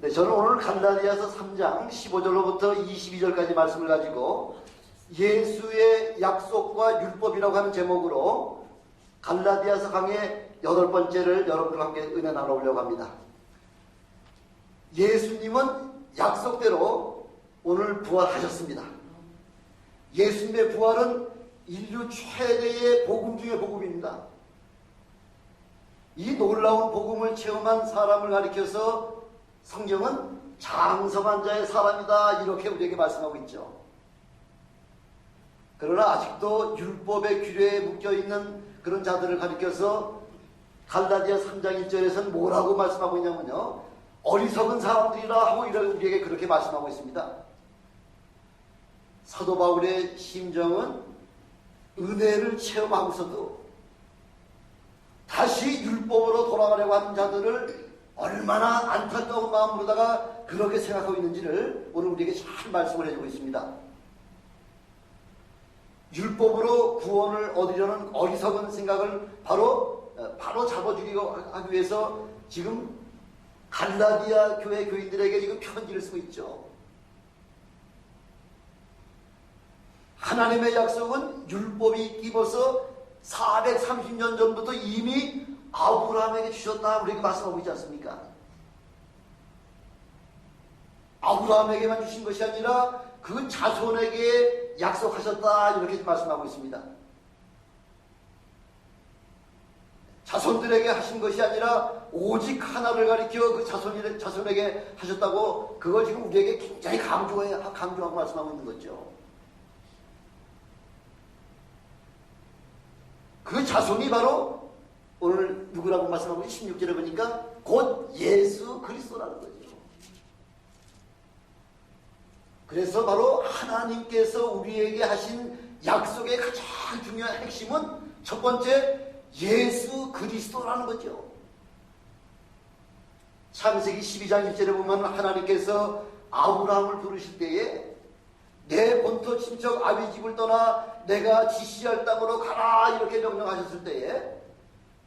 네, 저는 오늘 갈라디아서 3장 15절로부터 22절까지 말씀을 가지고 예수의 약속과 율법이라고 하는 제목으로 갈라디아서 강의 8번째를 여러분과 함께 은혜 나눠보려고 합니다. 예수님은 약속대로 오늘 부활하셨습니다. 예수님의 부활은 인류 최대의 복음 중의 복음입니다. 이 놀라운 복음을 체험한 사람을 가리켜서 성경은 장성한 자의 사람이다 이렇게 우리에게 말씀하고 있죠. 그러나 아직도 율법의 규례에 묶여있는 그런 자들을 가리켜서 갈라디아 3장 1절에서는 뭐라고 말씀하고 있냐면요, 어리석은 사람들이라 하고 우리에게 그렇게 말씀하고 있습니다. 사도 바울의 심정은 은혜를 체험하고서도 다시 율법으로 돌아가려고 하는 자들을 얼마나 안타까운 마음으로다가 그렇게 생각하고 있는지를 오늘 우리에게 잘 말씀을 해주고 있습니다. 율법으로 구원을 얻으려는 어리석은 생각을 바로 잡아주기 하기 위해서 지금 갈라디아 교회 교인들에게 지금 편지를 쓰고 있죠. 하나님의 약속은 율법이 입어서 430년 전부터 이미 아브라함에게 주셨다 우리에게 말씀하고 있지 않습니까? 아브라함에게만 주신 것이 아니라 그 자손에게 약속하셨다 이렇게 말씀하고 있습니다. 자손들에게 하신 것이 아니라 오직 하나를 가리켜 그 자손에게 하셨다고 그걸 지금 우리에게 굉장히 강조하고 말씀하고 있는 거죠. 그 자손이 바로 오늘 누구라고 말씀하고 16절에 보니까 곧 예수 그리스도라는 거죠. 그래서 바로 하나님께서 우리에게 하신 약속의 가장 중요한 핵심은 첫 번째 예수 그리스도라는 거죠. 창세기 12장 1절에 보면 하나님께서 아브라함을 부르실 때에 내 본토 친척 아비 집을 떠나 내가 지시할 땅으로 가라 이렇게 명령하셨을 때에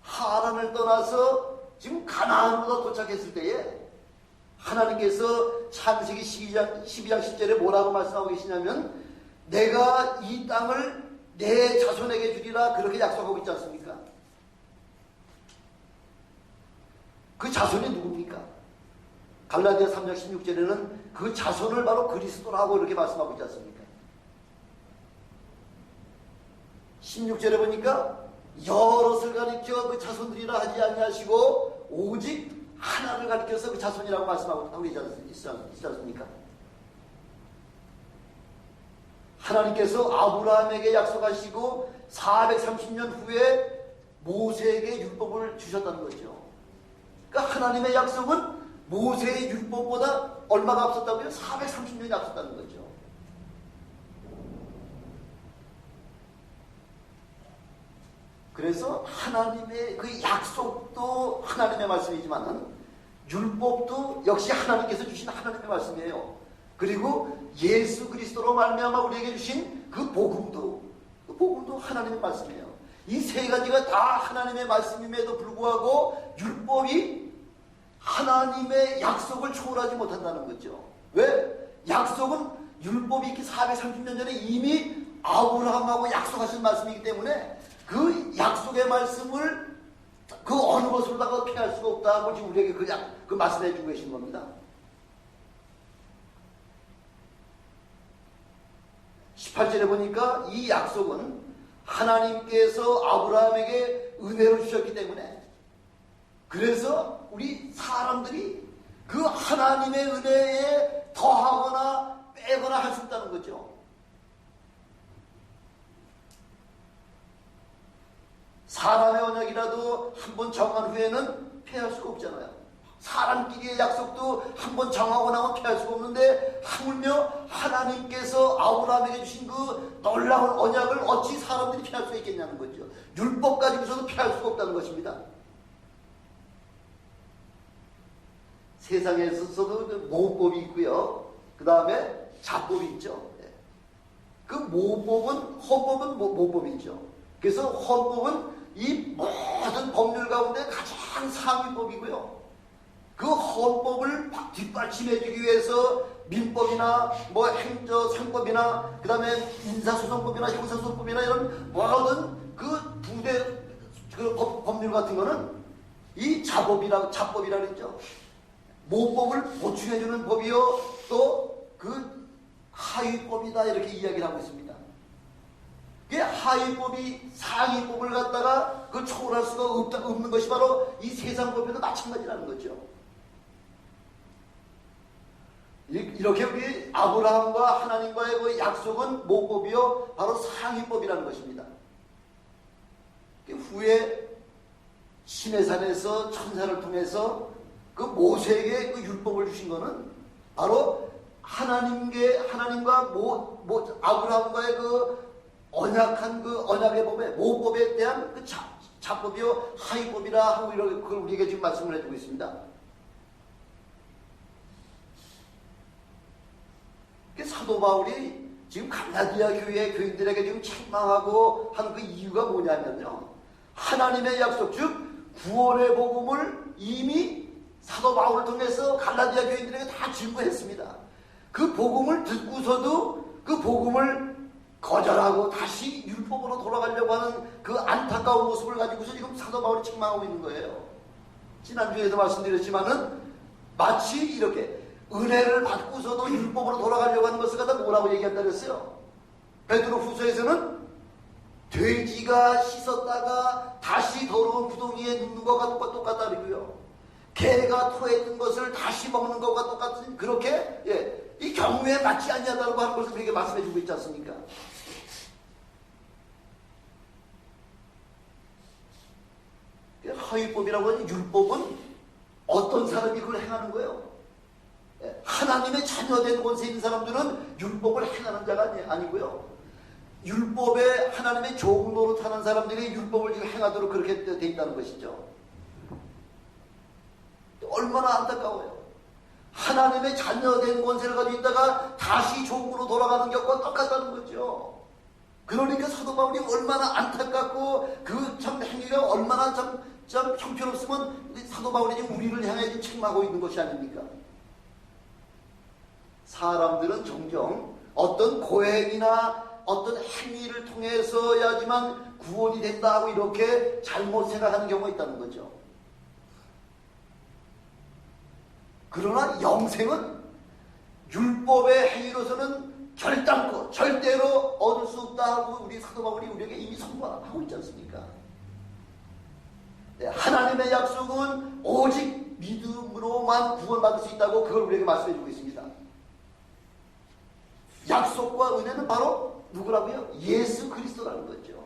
하란을 떠나서 지금 가나안으로 도착했을 때에 하나님께서 창세기 12장 10절에 뭐라고 말씀하고 계시냐면 내가 이 땅을 내 자손에게 주리라 그렇게 약속하고 있지 않습니까? 그 자손이 누굽니까? 갈라디아 3장 16절에는 그 자손을 바로 그리스도라고 이렇게 말씀하고 있지 않습니까? 16절에 보니까 여럿을 가리켜 그 자손들이라 하지 아니하시고 오직 하나를 가리켜서 그 자손이라고 말씀하고 있지 않습니까? 하나님께서 아브라함에게 약속하시고 430년 후에 모세에게 율법을 주셨다는 거죠. 그러니까 하나님의 약속은 모세의 율법보다 얼마가 앞섰다고요? 430년이 앞섰다는 거죠. 그래서 하나님의 그 약속도 하나님의 말씀이지만 율법도 역시 하나님께서 주신 하나님의 말씀이에요. 그리고 예수 그리스도로 말미암아 우리에게 주신 그 복음도 하나님의 말씀이에요. 이 세 가지가 다 하나님의 말씀임에도 불구하고 율법이 하나님의 약속을 초월하지 못한다는 거죠. 왜? 약속은 율법이 이렇게 430년 전에 이미 아브라함하고 약속하신 말씀이기 때문에 그 약속의 말씀을 그 어느 것으로다가 피할 수가 없다고 지금 우리에게 그 말씀해 주고 계신 겁니다. 18절에 보니까 이 약속은 하나님께서 아브라함에게 은혜를 주셨기 때문에 그래서 우리 사람들이 그 하나님의 은혜에 더하거나 빼거나 할 수 없다는 거죠. 사람의 언약이라도 한 번 정한 후에는 폐할 수가 없잖아요. 사람끼리의 약속도 한 번 정하고 나면 폐할 수가 없는데 하물며 하나님께서 아브라함에게 주신 그 놀라운 언약을 어찌 사람들이 폐할 수 있겠냐는 거죠. 율법 가지고서도 폐할 수가 없다는 것입니다. 세상에서도 모법이 있고요. 그 다음에 자법이 있죠. 그 헌법은 모법이죠. 그래서 헌법은 이 모든 법률 가운데 가장 상위법이고요. 그 헌법을 뒷받침해주기 위해서 민법이나 뭐 상법이나 그 다음에 인사소송법이나 형사소송법이나 이런 모든 그 부대 그 법률 같은 거는 이 자법이라 그랬죠. 모법을 보충해주는 법이요 또 그 하위법이다 이렇게 이야기를 하고 있습니다. 그 하위법이 상위법을 갖다가 그 초월할 수가 없는 것이 바로 이 세상법에도 마찬가지라는 거죠. 이렇게 우리 아브라함과 하나님과의 그 약속은 모법이요 바로 상위법이라는 것입니다. 후에 시내산에서 천사를 통해서 그 모세에게 그 율법을 주신 것은 바로 하나님과 아브라함과의 그 언약한 그 언약의 법에 모법에 대한 그 자법이요 하위법이라 하고 이렇게 그걸 우리에게 지금 말씀을 해주고 있습니다. 사도 바울이 지금 갈라디아 교회 교인들에게 지금 책망하고 하는 그 이유가 뭐냐면요, 하나님의 약속 즉 구원의 복음을 이미 사도 바울을 통해서 갈라디아 교인들에게 다 증거했습니다. 그 복음을 듣고서도 그 복음을 거절하고 다시 율법으로 돌아가려고 하는 그 안타까운 모습을 가지고서 지금 사도 바울이 책망하고 있는 거예요. 지난주에도 말씀드렸지만은 마치 이렇게 은혜를 받고서도 율법으로 돌아가려고 하는 것을 갖다 뭐라고 얘기한다 그랬어요? 베드로 후서에서는 돼지가 씻었다가 다시 더러운 구덩이에 눕는 것과 똑같다 그러고요. 개가 토했던 것을 다시 먹는 것과 똑같은 그렇게 이 경우에 맞지 않냐고 하는 것을 우리에게 말씀해 주고 있지 않습니까? 하위법이라고 하는 율법은 어떤 사람이 그걸 행하는 거예요? 하나님의 자녀된 권세 있는 사람들은 율법을 행하는 자가 아니고요. 율법에 하나님의 종 노릇하는 사람들이 율법을 지금 행하도록 그렇게 돼 있다는 것이죠. 얼마나 안타까워요. 하나님의 자녀된 권세를 가지고 있다가 다시 종으로 돌아가는 것과 똑같다는 거죠. 그러니까 사도 바울이 얼마나 안타깝고 그 참 행위가 얼마나 참 형편없으면 사도 바울이 지금 우리를 향해 지금 책망하고 있는 것이 아닙니까? 사람들은 종종 어떤 고행이나 어떤 행위를 통해서야지만 구원이 된다 하고 이렇게 잘못 생각하는 경우가 있다는 거죠. 그러나 영생은 율법의 행위로서는 결단코 절대로 얻을 수 없다 하고 우리 사도 바울이 우리에게 이미 선포하고 있지 않습니까? 하나님의 약속은 오직 믿음으로만 구원받을 수 있다고 그걸 우리에게 말씀해 주고 있습니다. 약속과 은혜는 바로 누구라고요? 예수 그리스도라는 거죠.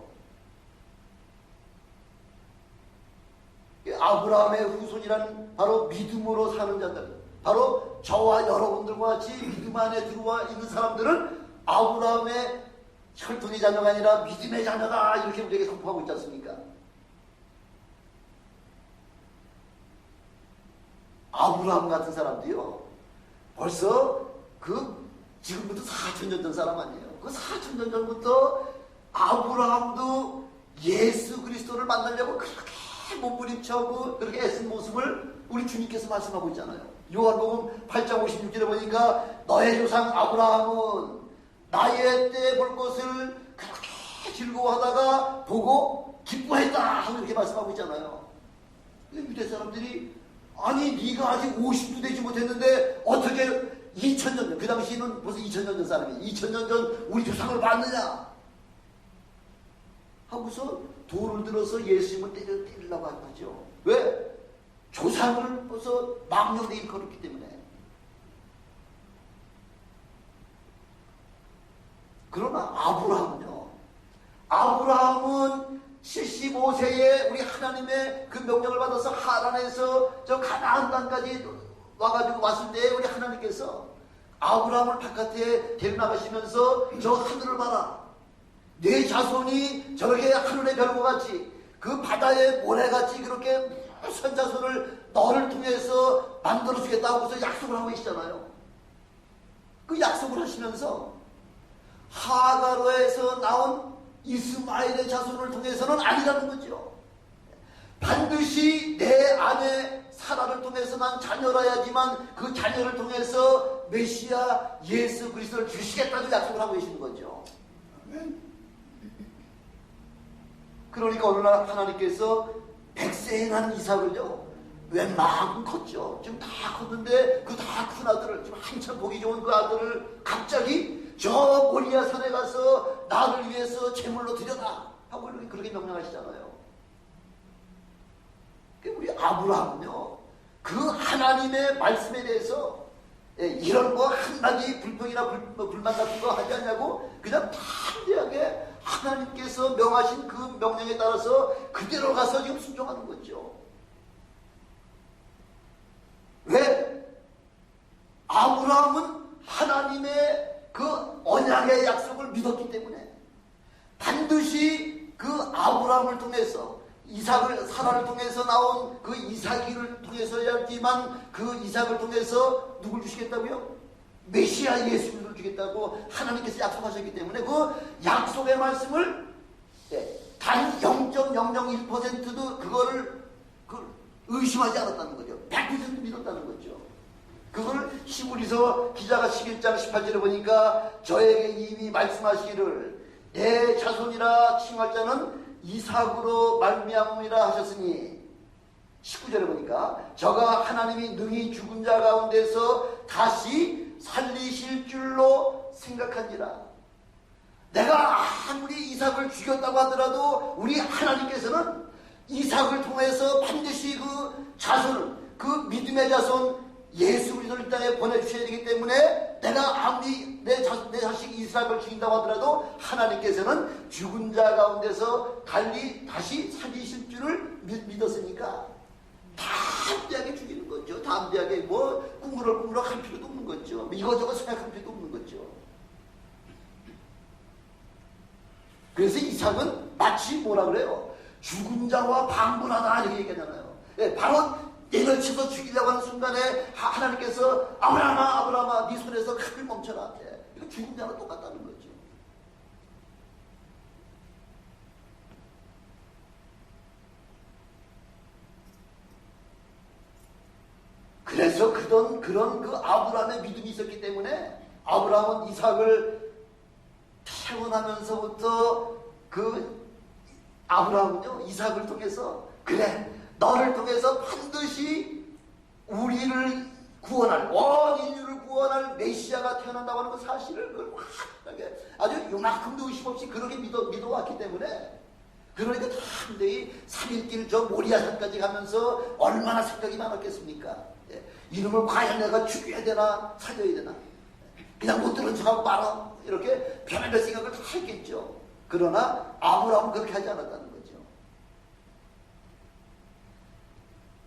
아브라함의 후손이라는 바로 믿음으로 사는 자들, 바로 저와 여러분들과 같이 믿음 안에 들어와 있는 사람들은 아브라함의 혈통의 자녀가 아니라 믿음의 자녀다 이렇게 우리에게 선포하고 있지 않습니까? 아브라함 같은 사람도요 벌써 지금부터 4,000년 전 사람 아니에요. 그 4,000년 전부터 아브라함도 예수 그리스도를 만나려고 그렇게 몸부림쳐하고 그렇게 애쓴 모습을 우리 주님께서 말씀하고 있잖아요. 요한복음 8장 56절에 보니까 너의 조상 아브라함은 나의 때 볼 것을 그렇게 즐거워하다가 보고 기뻐했다 하고 이렇게 말씀하고 있잖아요. 유대 사람들이 아니 네가 아직 50도 되지 못했는데 어떻게 2000년 전, 그 당시에는 벌써 2000년 전 사람이 2000년 전 우리 조상을 봤느냐 하고서 돌을 들어서 예수님을 때리려고 한 거죠. 왜? 조상을 벌써 망령되게 일컬었기 때문에. 그러나 아브라함은 75세에 우리 하나님의 그 명령을 받아서 하란에서 저 가나안 땅까지 와가지고 왔을 때 우리 하나님께서 아브라함을 바깥에 데려나가시면서 저 하늘을 봐라. 내 자손이 저렇게 하늘의 별과 같이 그 바다의 모래같이 그렇게 선자손을 너를 통해서 만들어주겠다고 해서 약속을 하고 계시잖아요. 그 약속을 하시면서 하가로에서 나온 이스마엘의 자손을 통해서는 아니라는 거죠. 반드시 내 안에 사라를 통해서 난 자녀라야지만 그 자녀를 통해서 메시아 예수 그리스도를 주시겠다고 약속을 하고 계시는 거죠. 그러니까 어느 날 하나님께서 100세에 난 이삭을요, 웬만큼 컸죠. 지금 다 컸는데 그 다 큰 아들을, 지금 한참 보기 좋은 그 아들을 갑자기 저 모리아 산에 가서 나를 위해서 제물로 드려라 하고 그렇게 명령하시잖아요. 우리 아브라함은요, 그 하나님의 말씀에 대해서 이런 거 한마디 불평이나 불만 같은 거 하지 않냐고 그냥 담대하게 하나님께서 명하신 그 명령에 따라서 그대로 가서 지금 순종하는 거죠. 왜? 아브라함은 하나님의 그 언약의 약속을 믿었기 때문에 반드시 그 아브라함을 통해서 이삭을, 사라를 통해서 나온 그 이삭을 통해서야지만 그 이삭을 통해서 누굴 주시겠다고요? 메시아 예수를 주겠다고 하나님께서 약속하셨기 때문에 그 약속의 말씀을 단 0.001%도 그거를 의심하지 않았다는 거죠. 100% 믿었다는 거죠. 그걸 히브리서 기자가 11장 18절에 보니까 저에게 이미 말씀하시기를 내 자손이라 칭할 자는 이삭으로 말미암음이라 하셨으니 19절에 보니까 저가 하나님이 능히 죽은 자 가운데서 다시 살리실 줄로 생각한지라. 내가 아무리 이삭을 죽였다고 하더라도 우리 하나님께서는 이삭을 통해서 반드시 그 자손을, 그 믿음의 자손 예수 그리스도를 이 땅에 보내주셔야 되기 때문에 내가 아무리 내 자식 이삭을 죽인다고 하더라도 하나님께서는 죽은 자 가운데서 다시 살리실 줄을 믿었으니까 담대하게 죽이는 거죠. 담대하게 뭐 꾸물럭꾸물럭 할 필요도 없는 거죠. 이거저거 생각할 필요도 없는 거죠. 그래서 이삭은 마치 뭐라 그래요? 죽은 자와 방문하다 이렇게 얘기하잖아요. 바로 내려쳐서 죽이려고 하는 순간에 하나님께서 아브라함아 네 손에서 칼을 멈춰라. 이거 죽은 자랑 똑같다는 거죠. 그래서 그런 그 아브라함의 믿음이 있었기 때문에 아브라함은 이삭을 태어나면서부터 그 아브라함은요 이삭을 통해서 그래 너를 통해서 반드시 우리를 구원할 온 인류를 구원할 메시아가 태어난다고 하는 그 사실을 그걸 확실하게 아주 요만큼도 의심 없이 그렇게 믿어왔기 때문에 그러니까 담대히 3일길 저 모리아산까지 가면서 얼마나 생각이 많았겠습니까? 이놈을 과연 내가 죽여야 되나 살려야 되나 그냥 못 들은 척하고 말아 이렇게 별의별 생각을 다 했겠죠. 그러나 아브라함은 그렇게 하지 않았다는 거죠.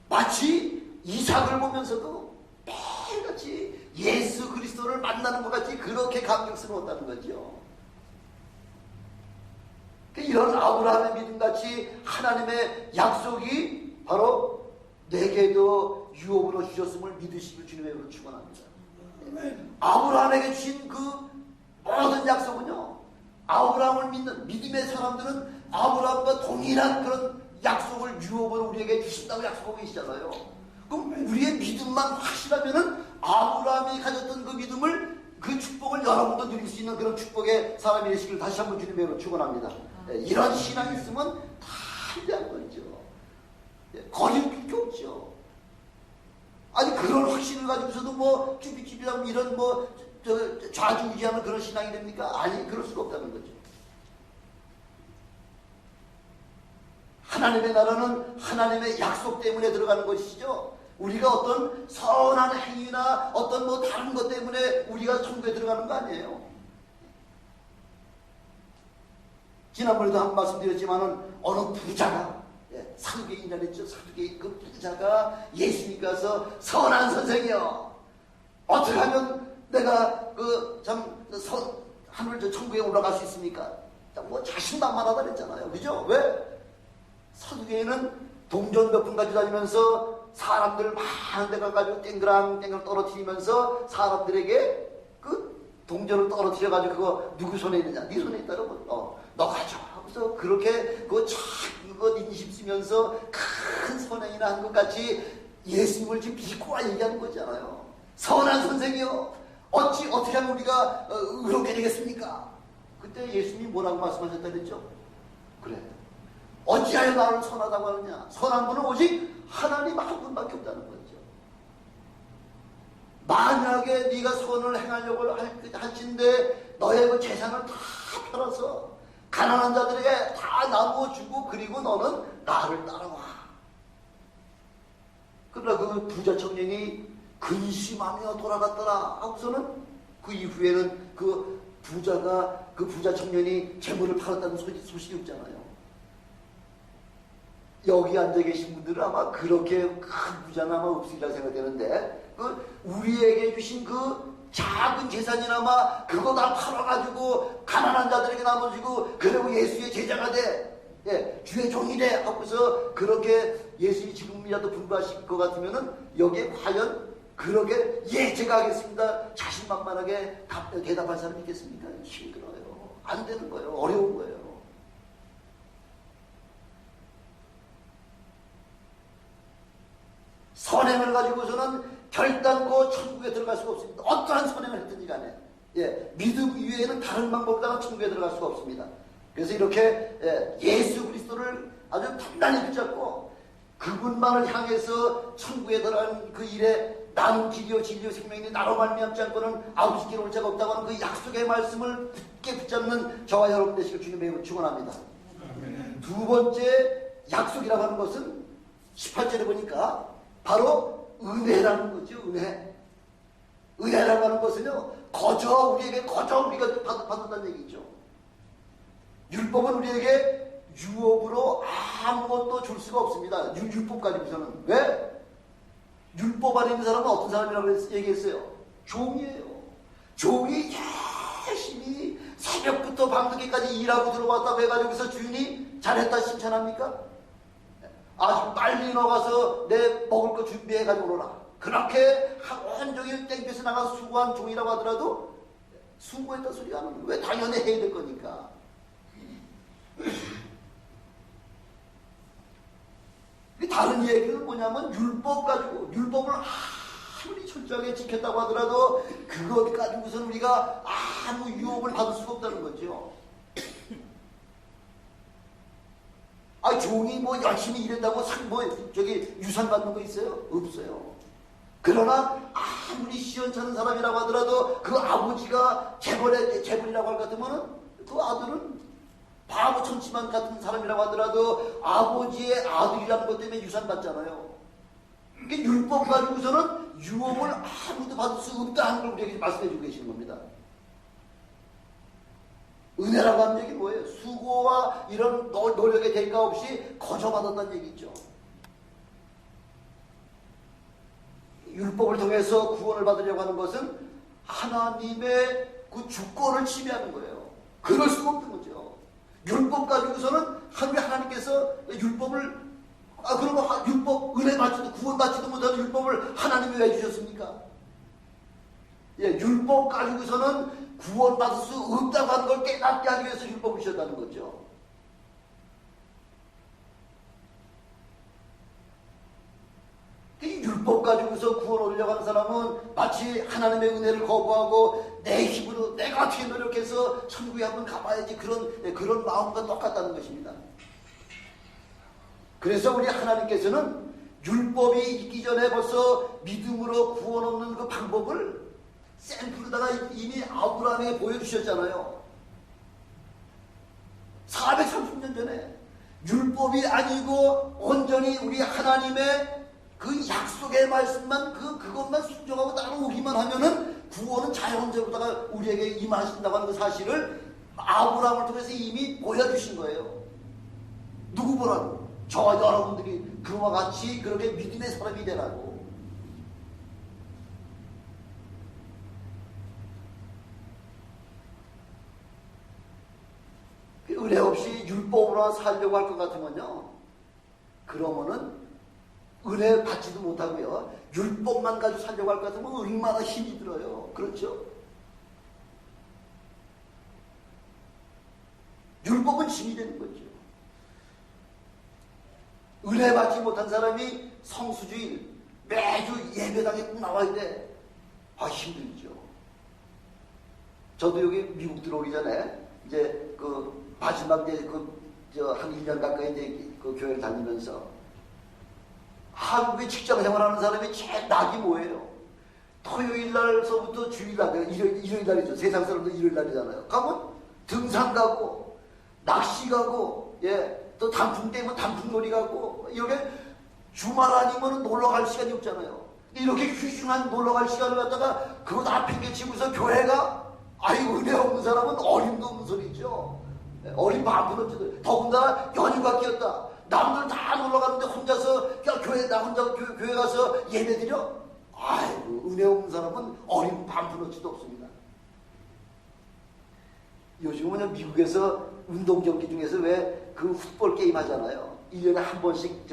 마치 이삭을 보면서도 매일같이 예수 그리스도를 만나는 것 같이 그렇게 감격스러웠다는 거죠. 이런 아브라함의 믿음같이 하나님의 약속이 바로 내게도 유업으로 주셨음을 믿으시길 주님의 이름으로 축원합니다. 아브라함에게 주신 그 모든 약속은요 아브라함을 믿는 믿음의 사람들은 아브라함과 동일한 그런 약속을 유업으로 우리에게 주신다고 약속하고 계시잖아요. 그럼 우리의 믿음만 확실하면은 아브라함이 가졌던 그 믿음을 그 축복을 여러분도 누릴 수 있는 그런 축복의 사람이 되시길 다시 한번 주님의 이름으로 축원합니다. 이런 신앙이 있으면 다 한대한 거죠. 거리를 게 없죠. 아니 그런 확신을 가지고서도 뭐 쭈비쭈비하고 이런 뭐 좌지우지하는 그런 신앙이 됩니까? 아니 그럴 수가 없다는 거죠. 하나님의 나라는 하나님의 약속 때문에 들어가는 것이죠. 우리가 어떤 선한 행위나 어떤 뭐 다른 것 때문에 우리가 천국에 들어가는 거 아니에요. 지난번에도 한 말씀 드렸지만은 어느 부자가 사두개인이라 했죠. 사두개인 그 부자가 예수님께 가서 선한 선생이여 어떻게 하면 내가 하늘 천국에 올라갈 수 있습니까? 뭐 자신만만하다 그랬잖아요. 그죠? 왜? 사두개인은 동전 몇 푼 가지고 다니면서 사람들 많은 데 가가지고 땡그랑 떨어뜨리면서 사람들에게 그 동전을 떨어뜨려가지고 그거 누구 손에 있느냐? 네 손에 있다고 너 가져. 하고서 그렇게 그거 인심 쓰면서 큰 선행이나 한 것 같이 예수님을 지금 비꼬아 얘기하는 거잖아요. 선한 선생이요, 어떻게 하면 우리가 의롭게 되겠습니까? 그때 예수님이 뭐라고 말씀하셨다 그랬죠? 그래, 어찌하여 나를 선하다고 하느냐? 선한 분은 오직 하나님 한 분밖에 없다는 거죠. 만약에 네가 선을 행하려고 하신데 너의 그 재산을 다 팔아서 가난한 자들에게 다 나누어 주고 그리고 너는 나를 따라와. 그러나 그 부자 청년이 근심하며 돌아갔더라 하고서는 그 이후에는 그 부자 청년이 재물을 팔았다는 소식이 없잖아요. 여기 앉아 계신 분들은 아마 그렇게 큰 부자는 아마 없으리라 생각되는데, 우리에게 주신 그 작은 재산이나마 그거 다 팔아가지고 가난한 자들에게 나눠주고 그리고 예수의 제자가 돼, 주의 종이 돼 하고서 그렇게 예수님이 지금이라도 분부하실 것 같으면은 여기에 과연 그렇게 제가 하겠습니다 자신만만하게 대답할 사람이 있겠습니까? 힘들어요. 안 되는 거예요. 어려운 거예요. 선행을 가지고서는 결단코 천국에 들어갈 수가 없습니다. 어떠한 선행을 했든지 간에 믿음 이외에는 다른 방법으로 천국에 들어갈 수가 없습니다. 그래서 이렇게 예수 그리스도를 아주 단단히 붙잡고 그분만을 향해서 천국에 들어가는 그 일에 나는 길이요 진리요 생명이니 나로 말미암지 않고는 아버지께 올 자가 없다고 하는 그 약속의 말씀을 굳게 붙잡는 저와 여러분 되시길 주님의 축원합니다. 두 번째 약속이라고 하는 것은 18절에 보니까 바로 은혜라는 거죠. 은혜라고 하는 것은요, 우리에게 우리가 받았다는 얘기죠. 율법은 우리에게 유업으로 아무것도 줄 수가 없습니다. 율법 가지고서는. 왜? 율법 안에 있는 사람은 어떤 사람이라고 얘기했어요? 종이에요. 종이 열심히 새벽부터 밤늦게까지 일하고 들어왔다고 해가지고서 주인이 잘했다 칭찬합니까? 아주 빨리 나가서 내 먹을 거 준비해가지고 오라. 그렇게 온종일 땡볕에 나가서 수고한 종이라고 하더라도 수고했다 소리가 안 나는 거예요. 왜? 당연히 해야 될 거니까. 다른 얘기는 뭐냐면 율법 가지고, 율법을 아무리 철저하게 지켰다고 하더라도 그것 가지고서는 우리가 아무 유업을 받을 수가 없다는 거죠. 종이 열심히 일한다고 유산 받는 거 있어요? 없어요. 그러나 아무리 시원찮은 사람이라고 하더라도 그 아버지가 재벌이라고 할 것 같으면 그 아들은 바보 천치만 같은 사람이라고 하더라도 아버지의 아들이라는 것 때문에 유산 받잖아요. 그러니까 율법 가지고서는 유업을 아무도 받을 수 없다는 걸 우리에게 말씀해 주고 계시는 겁니다. 은혜라고 하는 얘기는 뭐예요? 수고와 이런 노력의 대가 없이 거저 받았다는 얘기죠. 율법을 통해서 구원을 받으려고 하는 것은 하나님의 그 주권을 침해하는 거예요. 그럴 수가 없는 거죠. 율법 가지고서는 하나님께서 율법을 그러면 율법 은혜 받지도 구원 받지도 못하는 율법을 하나님이 왜 주셨습니까? 율법 가지고서는 구원받을 수 없다고 하는 걸 깨닫게 하기 위해서 율법을 주셨다는 거죠. 이 율법 가지고서 구원 얻으려고 하는 사람은 마치 하나님의 은혜를 거부하고 내 힘으로 내가 어떻게 노력해서 천국에 한번 가봐야지 그런 마음과 똑같다는 것입니다. 그래서 우리 하나님께서는 율법이 있기 전에 벌써 믿음으로 구원 얻는 그 방법을 샘플로다가 이미 아브라함에게 보여주셨잖아요. 430년 전에 율법이 아니고 온전히 우리 하나님의 그 약속의 말씀만 그것만 순종하고 따라오기만 하면은 구원은 자연적으로다가 우리에게 임하신다고 하는 그 사실을 아브라함을 통해서 이미 보여주신 거예요. 누구 보라고? 저와 여러분들이 그와 같이 그렇게 믿음의 사람이 되라고. 은혜 없이 율법으로만 살려고 할 것 같으면요, 그러면은 은혜 받지도 못하고요, 율법만 가지고 살려고 할 것 같으면 얼마나 힘이 들어요. 그렇죠? 율법은 힘이 되는 거죠. 은혜 받지 못한 사람이 성수주의, 매주 예배당에 꼭 나와야 돼. 힘들죠. 저도 여기 미국 들어오기 전에 이제 그 마지막 이제 한 1년 가까이 이제 그 교회를 다니면서 한국에 직장 생활하는 사람이 제일 낙이 뭐예요? 토요일 날서부터 주일 날, 일요일 날이죠. 세상 사람들 일요일 날이잖아요. 가면 등산 가고, 낚시 가고, 또 단풍 때면 단풍놀이 가고, 이렇게 주말 아니면 놀러 갈 시간이 없잖아요. 이렇게 귀중한 놀러 갈 시간을 갖다가 그거 다 팽개치고서 교회가, 은혜 없는 사람은 어림도 없는 소리죠. 어린 바보는 어쩌든. 더군다나 연휴가 끼었다. 남들 다 놀러 가는데 혼자서, 나 혼자 교회 가서 예배 드려? 은혜 없는 사람은 어린 반푼어치도 없습니다. 요즘은 그냥 미국에서 운동 경기 중에서 왜 그 풋볼 게임 하잖아요. 1년에 한 번씩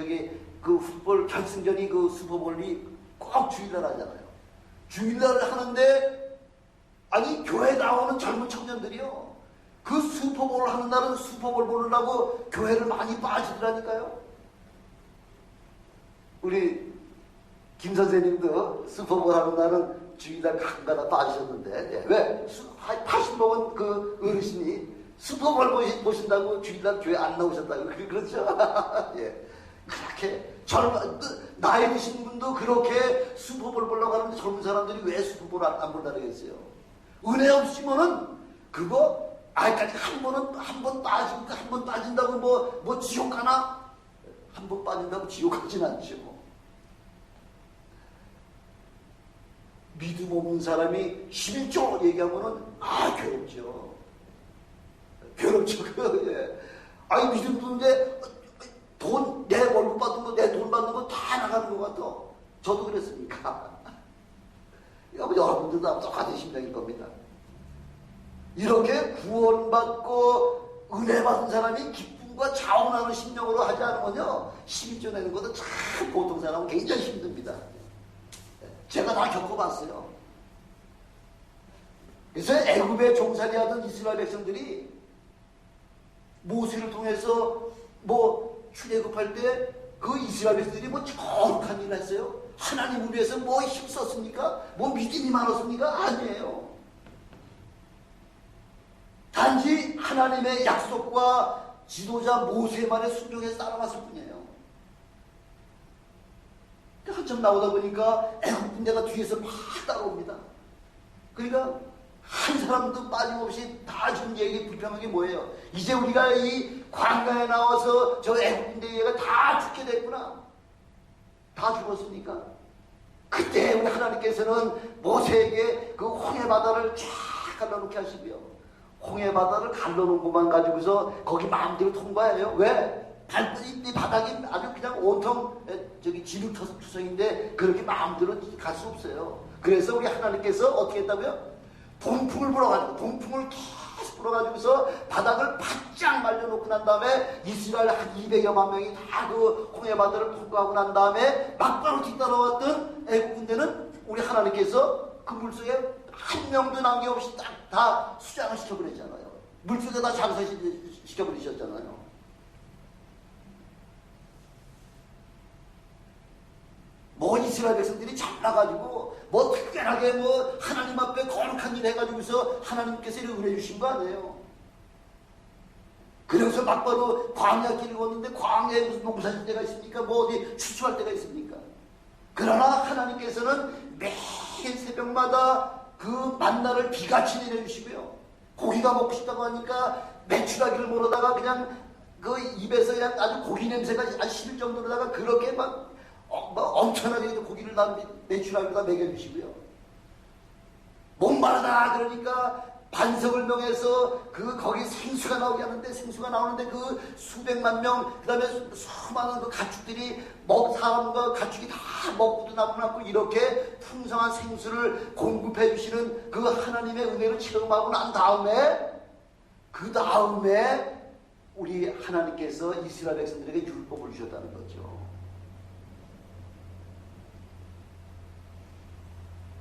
그 풋볼 결승전이 그 슈퍼볼이 꼭 주일날 하잖아요. 주일날 하는데, 교회 나오는 젊은 청년들이요. 그 슈퍼볼을 하는 날은 슈퍼볼 보려고 교회를 많이 빠지더라니까요. 우리 김 선생님도 슈퍼볼 하는 날은 주일날 가끔가다 빠지셨는데, 왜? 80 먹은 그 어르신이 슈퍼볼 보신다고 주일날 교회 안 나오셨다고. 그렇죠? 예. 그렇게 나이 드신 분도 그렇게 슈퍼볼 보려고 하는데 젊은 사람들이 왜 슈퍼볼 안 보려고 했어요? 은혜 없으면은 그거 한 번 빠진다고 뭐 지옥 가나? 한 번 빠진다고 지옥 가진 않죠. 믿음 없는 사람이 11조 얘기하면은 괴롭죠. 예. 믿음 없는데 내 월급 받는 거, 내 돈 받는 거 다 나가는 것 같아. 저도 그랬으니까. 여러분들도 똑같은 심정일 겁니다. 이렇게 구원받고 은혜 받은 사람이 기쁨과 자원하는 심령으로 하지 않으면요, 12조 내는 것도 참 보통 사람은 굉장히 힘듭니다. 제가 다 겪어봤어요. 그래서 애굽에 종살이하던 이스라엘 백성들이 모세를 통해서 출애굽할 때 그 이스라엘 백성들이 거룩한 일을 했어요? 하나님을 위해서 힘썼습니까? 믿음이 많았습니까? 아니에요. 단지 하나님의 약속과 지도자 모세의 말에 순종해서 따라갔을 뿐이에요. 한참 나오다 보니까 애굽 군대가 뒤에서 막 따라옵니다. 그러니까 한 사람도 빠짐없이 다 지금 얘기 불평한 게 뭐예요? 이제 우리가 이 광야에 나와서 저 애굽 군대가 다 죽게 됐구나. 다 죽었습니까? 그때 우리 하나님께서는 모세에게 그 홍해 바다를 쫙 갈라놓게 하시고요. 홍해 바다를 갈라놓은 것만 가지고서 거기 마음대로 통과해요. 왜? 이 바닥이 아주 그냥 온통 지류투성인데 그렇게 마음대로 갈 수 없어요. 그래서 우리 하나님께서 어떻게 했다고요? 동풍을 불어가지고, 동풍을 계속 불어가지고서 바닥을 바짝 말려놓고 난 다음에 이스라엘 한 200여만 명이 다 그 홍해 바다를 통과하고 난 다음에 막바로 뒤따라왔던 애국 군대는 우리 하나님께서 그 물속에 한 명도 남김없이 다 수장을 시켜버렸잖아요. 물속에 다 장사시켜버리셨잖아요. 이스라엘 백성들이 잘나가지고 특별하게 하나님 앞에 거룩한 일 해가지고서 하나님께서 이렇게 은혜 주신 거 아니에요. 그래서 막바로 광야 길을 걷는데 광야에 무슨 농사질 때가 있습니까? 어디 추수할 때가 있습니까? 그러나 하나님께서는 매일 새벽마다 그 만나를 비같이 내려주시고요. 고기가 먹고 싶다고 하니까 메추라기를 물어다가 그냥 그 입에서 그냥 아주 고기 냄새가 안 실 정도로다가 그렇게 엄청나게 고기를 다 메추라기로 다 먹여주시고요. 목마르다 그러니까 반석을 명해서 거기 생수가 나오게 하는데, 생수가 나오는데 그 수백만 명, 그 다음에 수많은 그 가축들이 사람과 가축이 다 먹고도 남고 이렇게 풍성한 생수를 공급해 주시는 그 하나님의 은혜를 체험하고 난 다음에, 그 다음에 우리 하나님께서 이스라엘 백성들에게 율법을 주셨다는 거죠.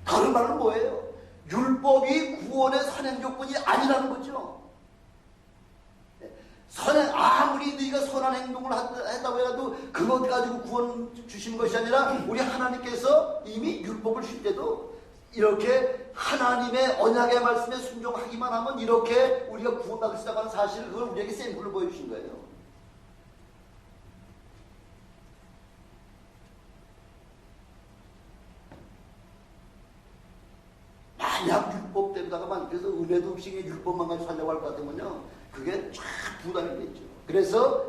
다른 말은 뭐예요? 율법이 구원의 선행 조건이 아니라는 거죠. 아무리 너희가 선한 행동을 했다고 해도 그것 가지고 구원 주신 것이 아니라 우리 하나님께서 이미 율법을 주실 때도 이렇게 하나님의 언약의 말씀에 순종하기만 하면 이렇게 우리가 구원받을 수 있다고 하는 사실을 그걸 우리에게 샘플로 보여주신 거예요. 만약 율법 때문에다가만 그래서 은혜도 없이 율법만 가지고 살려고 할 것 같으면요 그게 쫙 부담이 되죠. 그래서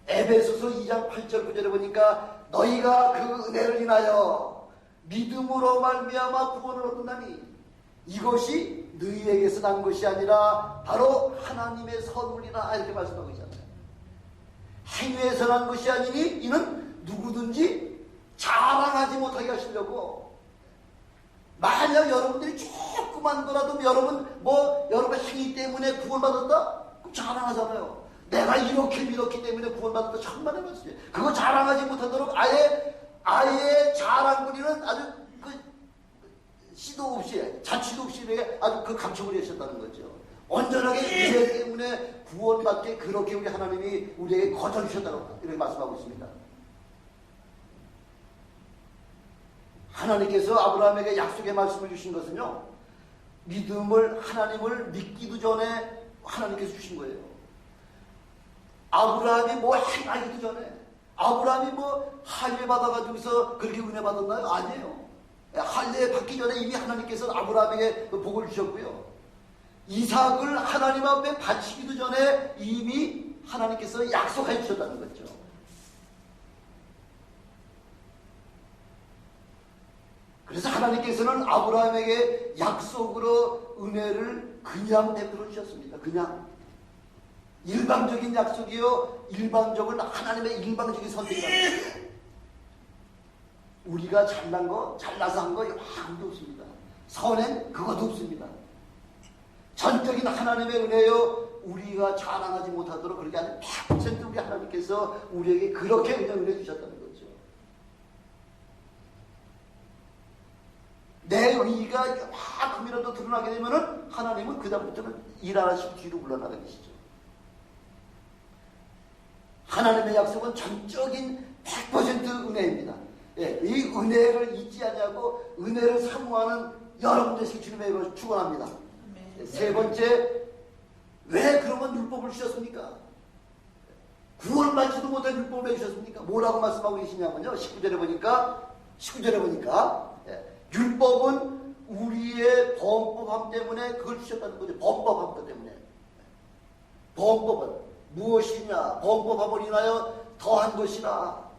에베소서 2장 8절 9절에 보니까 너희가 그 은혜를 인하여 믿음으로 말미암아 구원을 얻는다니 이것이 너희에게서 난 것이 아니라 바로 하나님의 선물이라 이렇게 말씀하고 있잖아요. 행위에서 난 것이 아니니 이는 누구든지 자랑하지 못하게 하시려고. 만약 여러분들이 조금만 더라도 여러분 행위 때문에 구원받았다? 그럼 자랑하잖아요. 내가 이렇게 믿었기 때문에 구원받았다. 천만의 말씀이에요. 그거 자랑하지 못하도록 아예 자랑 부리는 아주 시도 없이 자취도 없이 아주 그 감춰버리 하셨다는 거죠. 온전하게 은혜 때문에 구원받게 그렇게 우리 하나님이 우리에게 거저 주셨다고 이렇게 말씀하고 있습니다. 하나님께서 아브라함에게 약속의 말씀을 주신 것은요, 하나님을 믿기도 전에 하나님께서 주신 거예요. 아브라함이 뭐 행하기도 전에, 아브라함이 뭐 할례 받아가지고서 그렇게 은혜 받았나요? 아니에요. 할례 받기 전에 이미 하나님께서 아브라함에게 복을 주셨고요. 이삭을 하나님 앞에 바치기도 전에 이미 하나님께서 약속해 주셨다는 거죠. 그래서 하나님께서는 아브라함에게 약속으로 은혜를 그냥 베풀어 주셨습니다. 그냥 일방적인 약속이요, 일방적은 하나님의 일방적인 선택이라는 거예요. 우리가 잘난 거, 잘나서 한 거 아무도 없습니다. 선행 그것도 없습니다. 전적인 하나님의 은혜요, 우리가 자랑하지 못하도록 그렇게 아주 100% 우리 하나님께서 우리에게 그렇게 은혜 주셨다는 거죠. 내 의의가 조금이라도 드러나게 되면은 하나님은 그다음부터는 일하시고 뒤로 물러나게 되시죠. 하나님의 약속은 전적인 100% 은혜입니다. 예, 이 은혜를 잊지 않냐고 은혜를 사모하는 여러분 되시기 주님의 축원합니다. 세 번째, 왜 그러면 율법을 주셨습니까? 구원받지도 못한 율법을 왜 주셨습니까? 뭐라고 말씀하고 계시냐면요, 19절에 보니까 율법은 우리의 범법함 때문에 그걸 주셨다는 거죠. 범법함 때문에. 범법은 무엇이냐? 범법함을 인하여 더한 것이라.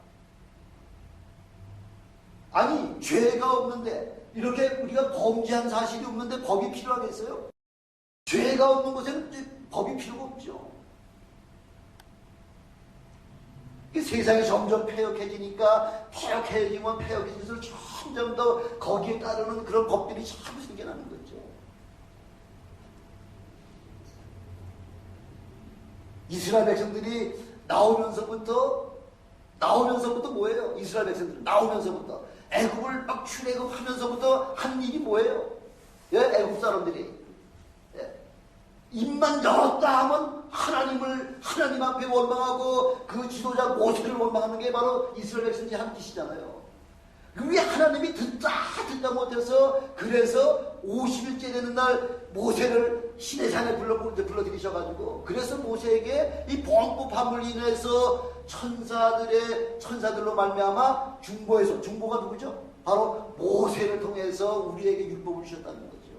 아니, 죄가 없는데, 이렇게 우리가 범죄한 사실이 없는데 법이 필요하겠어요? 죄가 없는 곳에는 법이 필요가 없죠. 세상이 점점 폐역해지니까 폐역해지면 폐역해질수록 점점 더 거기에 따르는 그런 법들이 자꾸 생겨나는 거죠. 이스라엘 백성들이 나오면서부터 뭐예요? 이스라엘 백성들이 나오면서부터 애굽을 막 출애굽하면서부터 한 일이 뭐예요? 예? 애굽 사람들이 입만 열었다 하면 하나님 앞에 원망하고 그 지도자 모세를 원망하는 게 바로 이스라엘 백성들이 하는 짓이잖아요. 왜 하나님이 듣다 못해서 그래서 50일째 되는 날 모세를 시내산에 불러들이셔가지고 그래서 모세에게 이 범법함을 인해서 천사들로 말미암아 중보가 누구죠? 바로 모세를 통해서 우리에게 율법을 주셨다는 거죠.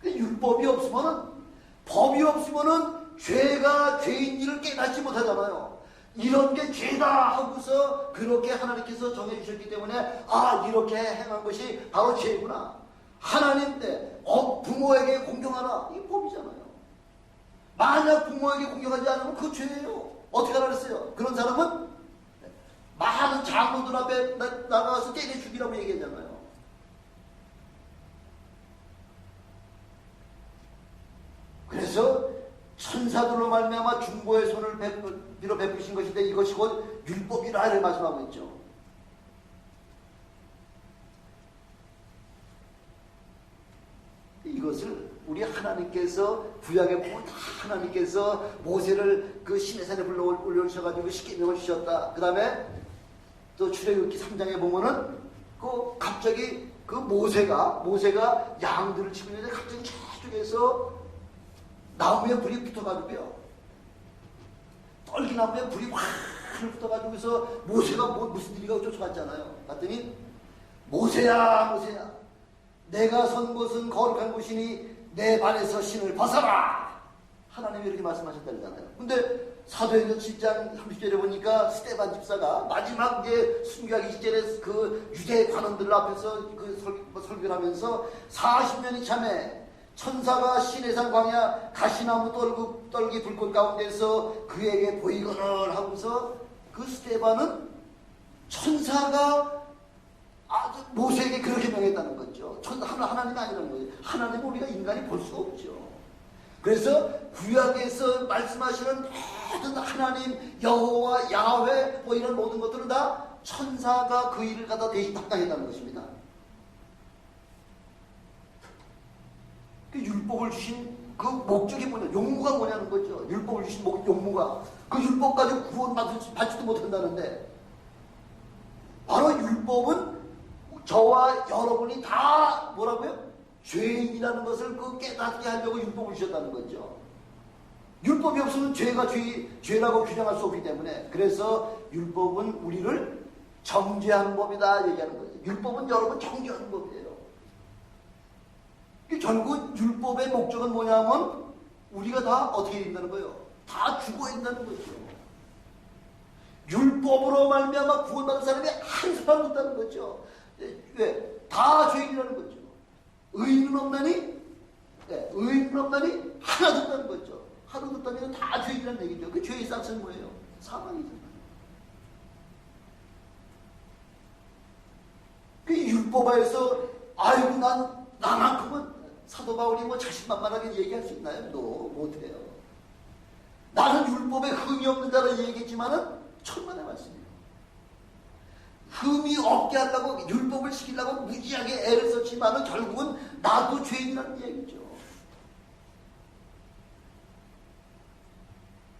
율법이 없으면은 법이 없으면은 죄인지를 깨닫지 못하잖아요. 이런 게 죄다 하고서 그렇게 하나님께서 정해주셨기 때문에 이렇게 행한 것이 바로 죄구나. 하나님 때 부모에게 공경하라. 이게 법이잖아요. 만약 부모에게 공경하지 않으면 그 죄예요. 어떻게 하라 그랬어요? 그런 사람은 많은 장로들 앞에 나가서 때려 죽이라고 얘기했잖아요. 그래서 천사들로 말미암아 중보의 손을 빌어 베푸신 것인데 이것이 곧 율법이라 이렇게 말씀하고 있죠. 이것을 우리 하나님께서 구약에 보면 다 하나님께서 모세를 그 시내산에 불러 올려주셔가지고 십계명을 주셨다. 그 다음에 또 출애굽기 3장에 보면은 그 갑자기 그 모세가 양들을 치고 있는데 갑자기 저쪽에서 나무에 불이 붙어가지고요. 떨기나무에 불이 확 붙어가지고서 모세가 무슨 일이가 쫓아갔잖아요. 봤더니 모세야 내가 선 곳은 거룩한 곳이니 내 발에서 신을 벗어라. 하나님이 이렇게 말씀하셨다 그러잖아요. 근데 사도행전 7장 30절에 보니까 스데반 집사가 마지막 이제 순교하기 직전에 그 유대 관원들 앞에서 그 설교를 하면서 40년이 참에 천사가 시내산 광야 가시나무 떨기 불꽃 가운데서 그에게 보이거늘 하면서 그 스데반은 천사가 모세에게 그렇게 명했다는 거죠. 하나님이 아니라는 거죠. 하나님은 우리가 인간이 볼 수가 없죠. 그래서 구약에서 말씀하시는 모든 하나님, 여호와, 야훼 뭐 이런 모든 것들은 다 천사가 그 일을 갖다 대신 담당했다는 것입니다. 그 율법을 주신 그 목적이 뭐냐, 용무가 뭐냐는 거죠. 율법을 주신 용무가 그 율법 가지고 구원받지도 못한다는데, 바로 율법은 저와 여러분이 다 뭐라고요? 죄인이라는 것을 그 깨닫게 하려고 율법을 주셨다는 거죠. 율법이 없으면 죄라고 규정할 수 없기 때문에, 그래서 율법은 우리를 정죄하는 법이다 얘기하는 거죠. 율법은 여러분 정죄하는 법이에요. 결국 율법의 목적은 뭐냐면 우리가 다 어떻게 된다는 거예요? 다 죽어야 된다는 거죠. 율법으로 말미암아 구원받은 사람이 한 사람 없다는 거죠. 왜? 다 죄인이라는 거죠. 의인은 없나니? 네, 의인은 없나니? 하나도 없다는 거죠. 하나도 없다면 다 죄인이라는 얘기죠. 그 죄의 싹은 뭐예요? 사망이잖아요. 그 율법에서 아이고 나만큼은 사도 바울이 뭐 자신만만하게 얘기할 수 있나요? 못해요. 나는 율법에 흠이 없는 자라 얘기했지만은 천만의 말씀이에요. 흠이 없게 하려고 율법을 지키려고 무지하게 애를 썼지만은 결국은 나도 죄인이라는 얘기죠.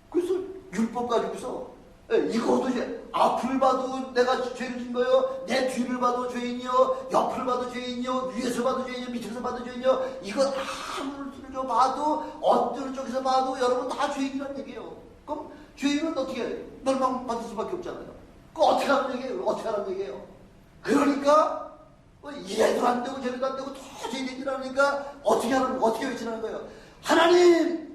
그래서 율법 가지고서 이거도 앞을 봐도 내가 죄를 진 거요, 내 뒤를 봐도 죄인이요, 옆을 봐도 죄인이요, 위에서 봐도 죄인이요, 밑에서 봐도 죄인이요. 이거 아무리 봐도 어떤 쪽에서 봐도 여러분 다 죄인이라는 얘기예요. 그럼 죄인은 어떻게 해요? 멸망받을 수밖에 없잖아요. 그 어떻게 하는 얘기예요? 어떻게 하는 얘기예요? 그러니까 이래도 안 되고 저래도 안 되고 도저히 되지 않으니까 어떻게 외치는 거예요? 하나님,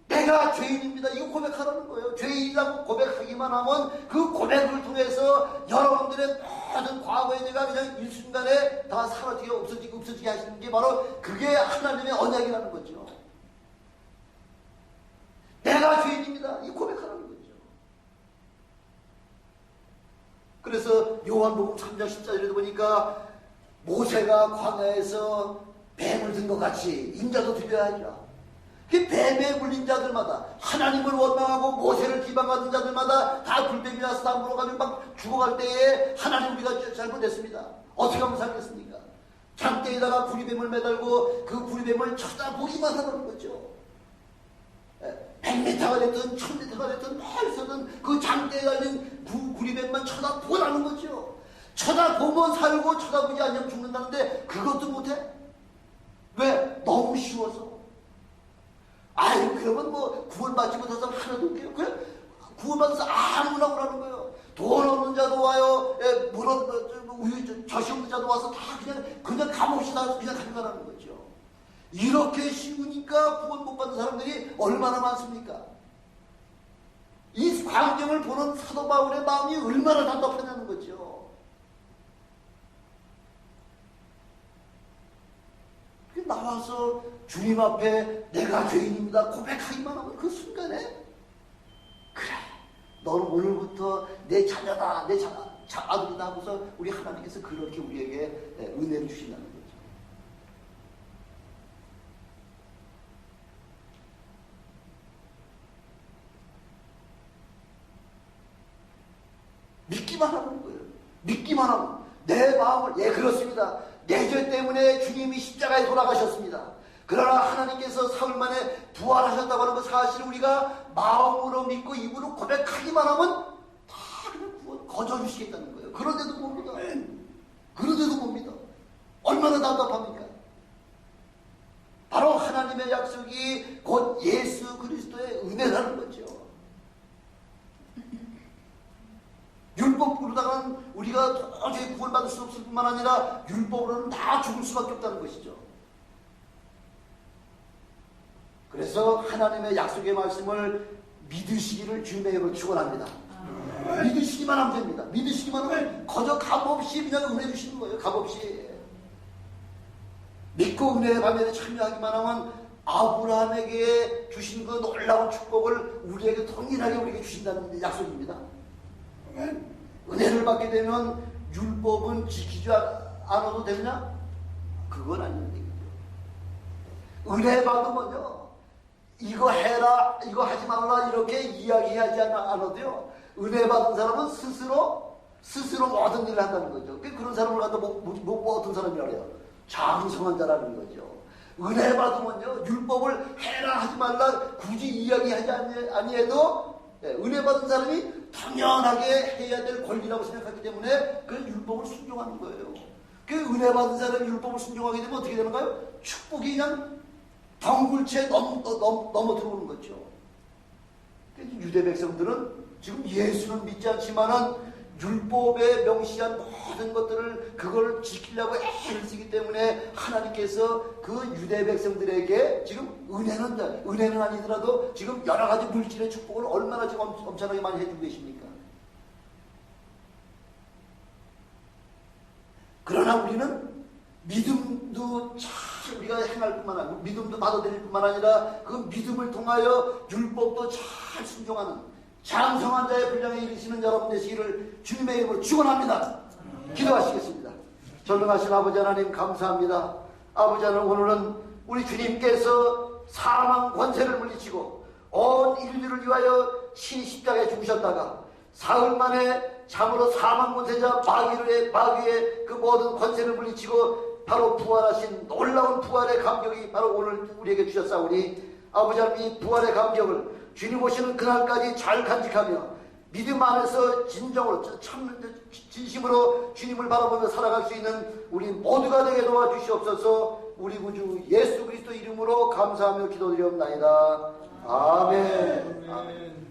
내가 죄인입니다. 이거 고백하라는 거예요. 죄인이라고 고백하기만 하면 그 고백을 통해서 여러분들의 모든 과거의 죄가 그냥 일순간에 다 사라지게 없어지게 하시는 게 바로 그게 하나님의 언약이라는 거죠. 내가 죄인입니다. 이 고백하라는 거죠. 그래서 요한복음 3장 14절에도 보니까 모세가 광야에서 뱀을 든 것 같이 인자도 들려야 하리라. 그 뱀에 물린 자들마다, 하나님을 원망하고 모세를 비방하던 자들마다 다 불뱀이라서 다 물어가지고 막 죽어갈 때에 하나님 우리가 잘못했습니다. 어떻게 하면 살겠습니까? 장대에다가 구리뱀을 매달고 그 구리뱀을 쳐다보기만 하는 거죠. 100m가 됐든 1000m가 됐든 멀리서든 그 장대에 달린 구리뱀만 쳐다보라는 거죠. 쳐다보면 살고 쳐다보지 않으면 죽는다는데 그것도 못해? 왜? 너무 쉬워서. 아유, 그러면 뭐 구원받지 못한 사람 하나도 없게요. 그래? 구원받아서 아무나 오라는 거예요. 돈 없는 자도 와요. 젖이 없는 자도 와서 다 그냥 감옥시 다 그냥 가져가라는 거죠. 이렇게 쉬우니까 구원 못 받는 사람들이 얼마나 많습니까? 이 광경을 보는 사도 바울의 마음이 얼마나 답답하냐는 거죠. 나와서 주님 앞에 내가 죄인입니다 고백하기만 하면 그 순간에 그래, 너는 오늘부터 내 자녀다, 내 아들이다 하고서 우리 하나님께서 그렇게 우리에게 은혜를 주신다는 거죠. 믿기만 하는 거예요. 믿기만 하면 내 마음을, 그렇습니다. 내 죄 때문에 주님이 십자가에 돌아가셨습니다. 그러나 하나님께서 사흘 만에 부활하셨다고 하는 그 사실을 우리가 마음으로 믿고 입으로 고백하기만 하면 다 그냥 거저주시겠다는 거예요. 그런데도 봅니다. 그런데도 봅니다. 얼마나 답답합니까? 바로 하나님의 약속이 곧 예수 그리스도의 은혜라는 거죠. 율법으로다가는 우리가 도저히 구원받을 수 없을 뿐만 아니라 율법으로는 다 죽을 수밖에 없다는 것이죠. 그래서 하나님의 약속의 말씀을 믿으시기를 주님의 이름으로 축원합니다. 믿으시기만 하면 됩니다. 믿으시기만 하면 거저 값없이 그냥 은혜 주시는 거예요. 값없이. 믿고 은혜의 발견에 참여하기만 하면 아브라함에게 주신 그 놀라운 축복을 우리에게 동일하게 우리에게 주신다는 약속입니다. 은혜를 받게 되면 율법은 지키지 않아도 되느냐? 그건 아닙니다. 은혜 받으면요, 이거 해라, 이거 하지 말라 이렇게 이야기하지 않아도요, 은혜 받은 사람은 스스로 모든 일을 한다는 거죠. 그런 사람을 갖다 어떤 사람이라고 해요? 장성한 자라는 거죠. 은혜 받으면요, 율법을 해라 하지 말라 굳이 이야기하지 아니해도 은혜 받은 사람이 당연하게 해야 될 권리라고 생각하기 때문에 그 율법을 순종하는 거예요. 그 은혜 받은 사람이 율법을 순종하게 되면 어떻게 되는가요? 축복이 그냥 덩굴채 넘어 들어오는 거죠. 유대 백성들은 지금 예수는 믿지 않지만은 율법에 명시한 모든 것들을 그걸 지키려고 애를 쓰기 때문에 하나님께서 그 유대 백성들에게 지금 은혜는 아니더라도 지금 여러 가지 물질의 축복을 얼마나 지금 엄청나게 많이 해주고 계십니까? 그러나 우리는 믿음도 잘 우리가 행할 뿐만 아니라 믿음도 받아들일 뿐만 아니라 그 믿음을 통하여 율법도 잘 순종하는 장성한 자의 분량에 이르시는 여러분 되시기를 주님의 이름으로 축원합니다. 기도하시겠습니다. 전능하신 아버지 하나님 감사합니다. 아버지 하나님, 오늘은 우리 주님께서 사망 권세를 물리치고 온 인류를 위하여 십자가에 죽으셨다가 사흘 만에 참으로 사망 권세자 마귀의 그 모든 권세를 물리치고 바로 부활하신 놀라운 부활의 감격이 바로 오늘 우리에게 주셨사오니 아버지 하나님, 이 부활의 감격을 주님 오시는 그날까지 잘 간직하며 믿음 안에서 진정으로 진심으로 주님을 바라보며 살아갈 수 있는 우리 모두가 되게 도와주시옵소서. 우리 구주 예수 그리스도 이름으로 감사하며 기도드리옵나이다. 아멘. 아멘.